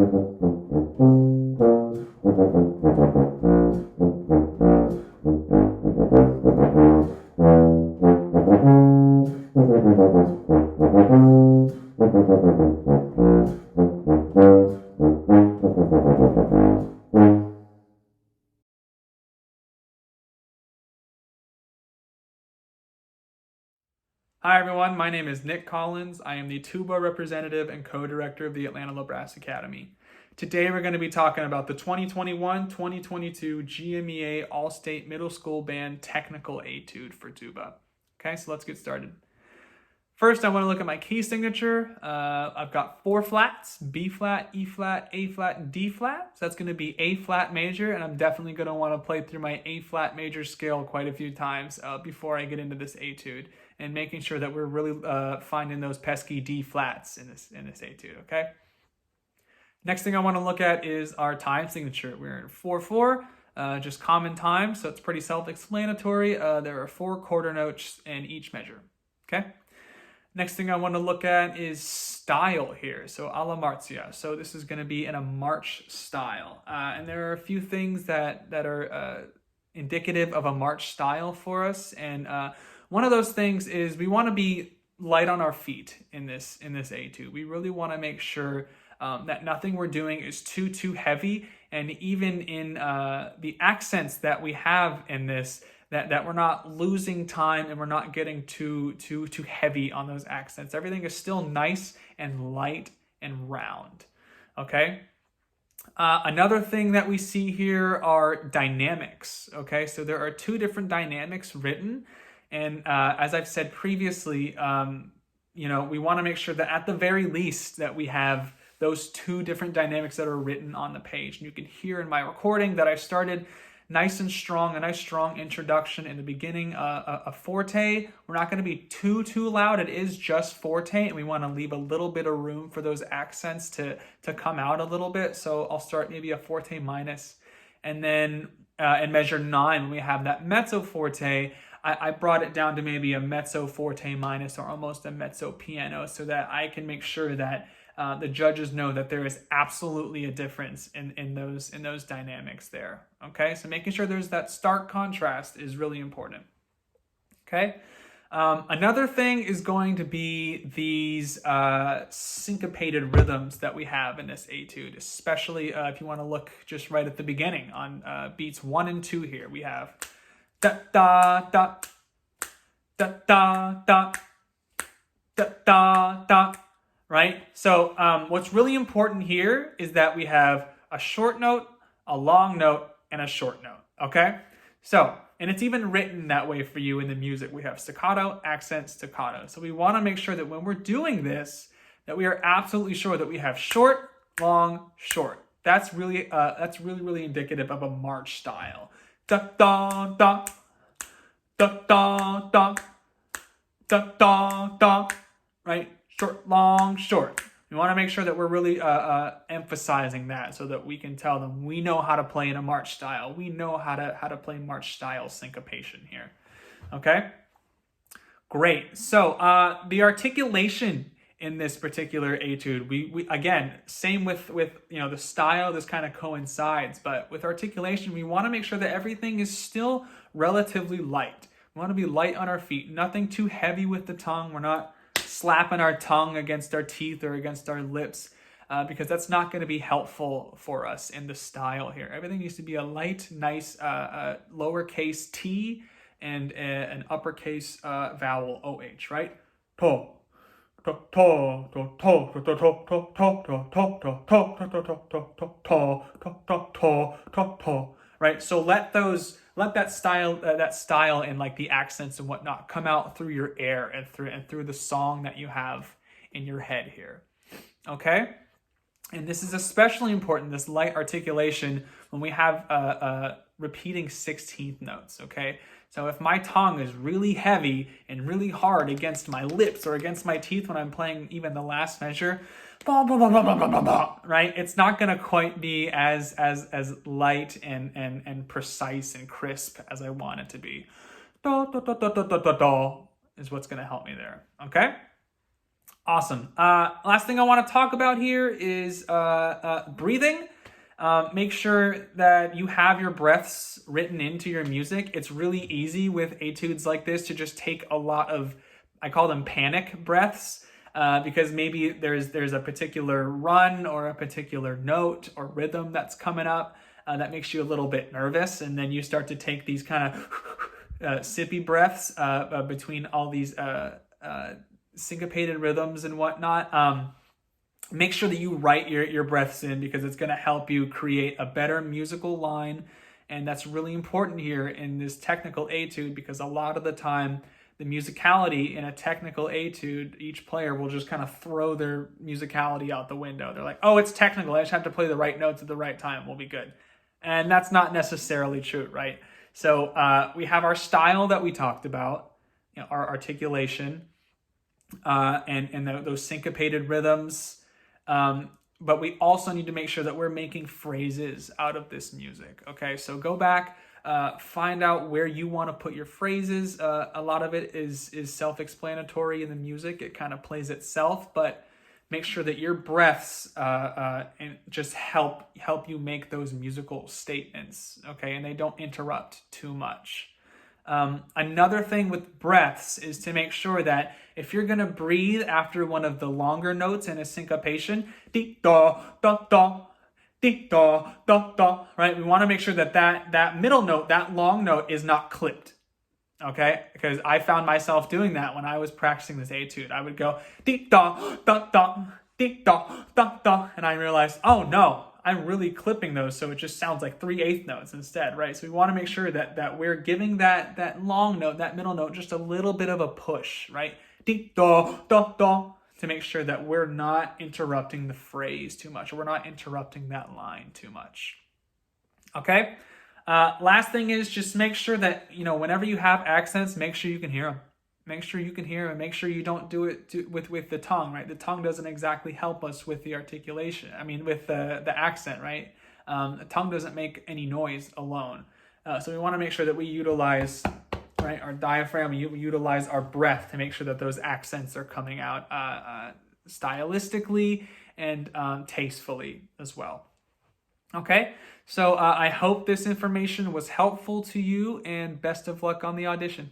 Hi everyone, my name is Nick Collins. I am the Tuba Representative and Co-Director of the Atlanta Brass Academy. Today we're going to be talking about the 2021-2022 GMEA All-State Middle School Band Technical Etude for tuba. Okay, so let's get started. First, I want to look at my key signature. I've got 4 flats, B flat, E flat, A flat, and D flat. So that's going to be A flat major, and I'm definitely going to want to play through my A flat major scale quite a few times before I get into this etude, and making sure that we're really finding those pesky D flats in this etude, okay? Next thing I want to look at is our time signature. We're in 4/4, just common time, so it's pretty self-explanatory. There are 4 quarter notes in each measure, okay? Next thing I want to look at is style here, so alla marzia. So this is going to be in a march style, and there are a few things that are indicative of a march style for us, and one of those things is we want to be light on our feet in this etude. We really want to make sure that nothing we're doing is too heavy, and even in the accents that we have in this, that we're not losing time and we're not getting too heavy on those accents. Everything is still nice and light and round, okay? Another thing that we see here are dynamics, okay? So there are 2 different dynamics written, and as I've said previously, we want to make sure that at the very least that we have those 2 different dynamics that are written on the page. And you can hear in my recording that I started nice and strong, a nice strong introduction in the beginning, a forte. We're not going to be too loud. It is just forte, and we want to leave a little bit of room for those accents to come out a little bit. So I'll start maybe a forte minus, and then in measure 9, when we have that mezzo forte, I brought it down to maybe a mezzo forte minus or almost a mezzo piano, so that I can make sure that the judges know that there is absolutely a difference in those dynamics there. Okay, so making sure there's that stark contrast is really important. Okay, another thing is going to be these syncopated rhythms that we have in this etude, especially if you want to look just right at the beginning on beats 1 and 2 here. We have da da da da da da da da da. Right? So what's really important here is that we have a short note, a long note, and a short note, okay? So, and it's even written that way for you in the music. We have staccato, accent, staccato. So we want to make sure that when we're doing this, that we are absolutely sure that we have short, long, short. That's really indicative of a march style. Da da da da da da da da da, right? Short, long, short. We want to make sure that we're really emphasizing that, so that we can tell them we know how to play in a march style. We know how to play march style syncopation here. Okay? Great. So the articulation in this particular etude, we again, same with the style, this kind of coincides, but with articulation, we want to make sure that everything is still relatively light. We want to be light on our feet, nothing too heavy with the tongue. We're not slapping our tongue against our teeth or against our lips, because that's not going to be helpful for us in the style here. Everything needs to be a light, nice lowercase t and an uppercase vowel OH, right? To, to, to, to, to, to, to, to, to, to, right? So let that style and like the accents and whatnot come out through your air and through the song that you have in your head here. Okay? And this is especially important, this light articulation, when we have repeating 16th notes, okay? So if my tongue is really heavy and really hard against my lips or against my teeth when I'm playing even the last measure, right? It's not going to quite be as light and precise and crisp as I want it to be. Is what's going to help me there, okay? Awesome. Last thing I want to talk about here is breathing. Make sure that you have your breaths written into your music. It's really easy with etudes like this to just take a lot of, I call them panic breaths, because maybe there's a particular run or a particular note or rhythm that's coming up that makes you a little bit nervous, and then you start to take these kind of sippy breaths between all these syncopated rhythms and whatnot. Make sure that you write your breaths in, because it's going to help you create a better musical line. And that's really important here in this technical etude, because a lot of the time, the musicality in a technical etude, each player will just kind of throw their musicality out the window. They're like, oh, it's technical, I just have to play the right notes at the right time, we'll be good. And that's not necessarily true, right? So we have our style that we talked about, our articulation, and those syncopated rhythms. But we also need to make sure that we're making phrases out of this music. Okay, so go back, find out where you want to put your phrases. A lot of it is self-explanatory in the music. It kind of plays itself, but make sure that your breaths and just help you make those musical statements. Okay, and they don't interrupt too much. Another thing with breaths is to make sure that if you're going to breathe after one of the longer notes in a syncopation, dee da da da, dee da da da, right? We want to make sure that that middle note, that long note, is not clipped. Okay, because I found myself doing that when I was practicing this etude. I would go dee da da da, dee da da da, and I realized, oh no, I'm really clipping those, so it just sounds like 3/8 notes instead, right? So we want to make sure that we're giving that long note, that middle note, just a little bit of a push, right? Dee da da da, to make sure that we're not interrupting the phrase too much, or we're not interrupting that line too much. Okay. Last thing is just make sure that, whenever you have accents, make sure you can hear them. Make sure you can hear them. Make sure you don't do it with the tongue, right? The tongue doesn't exactly help us with the articulation. With the accent, right? The tongue doesn't make any noise alone. So we want to make sure that we utilize, right, our diaphragm. We utilize our breath to make sure that those accents are coming out stylistically and tastefully as well. Okay, so I hope this information was helpful to you, and best of luck on the audition.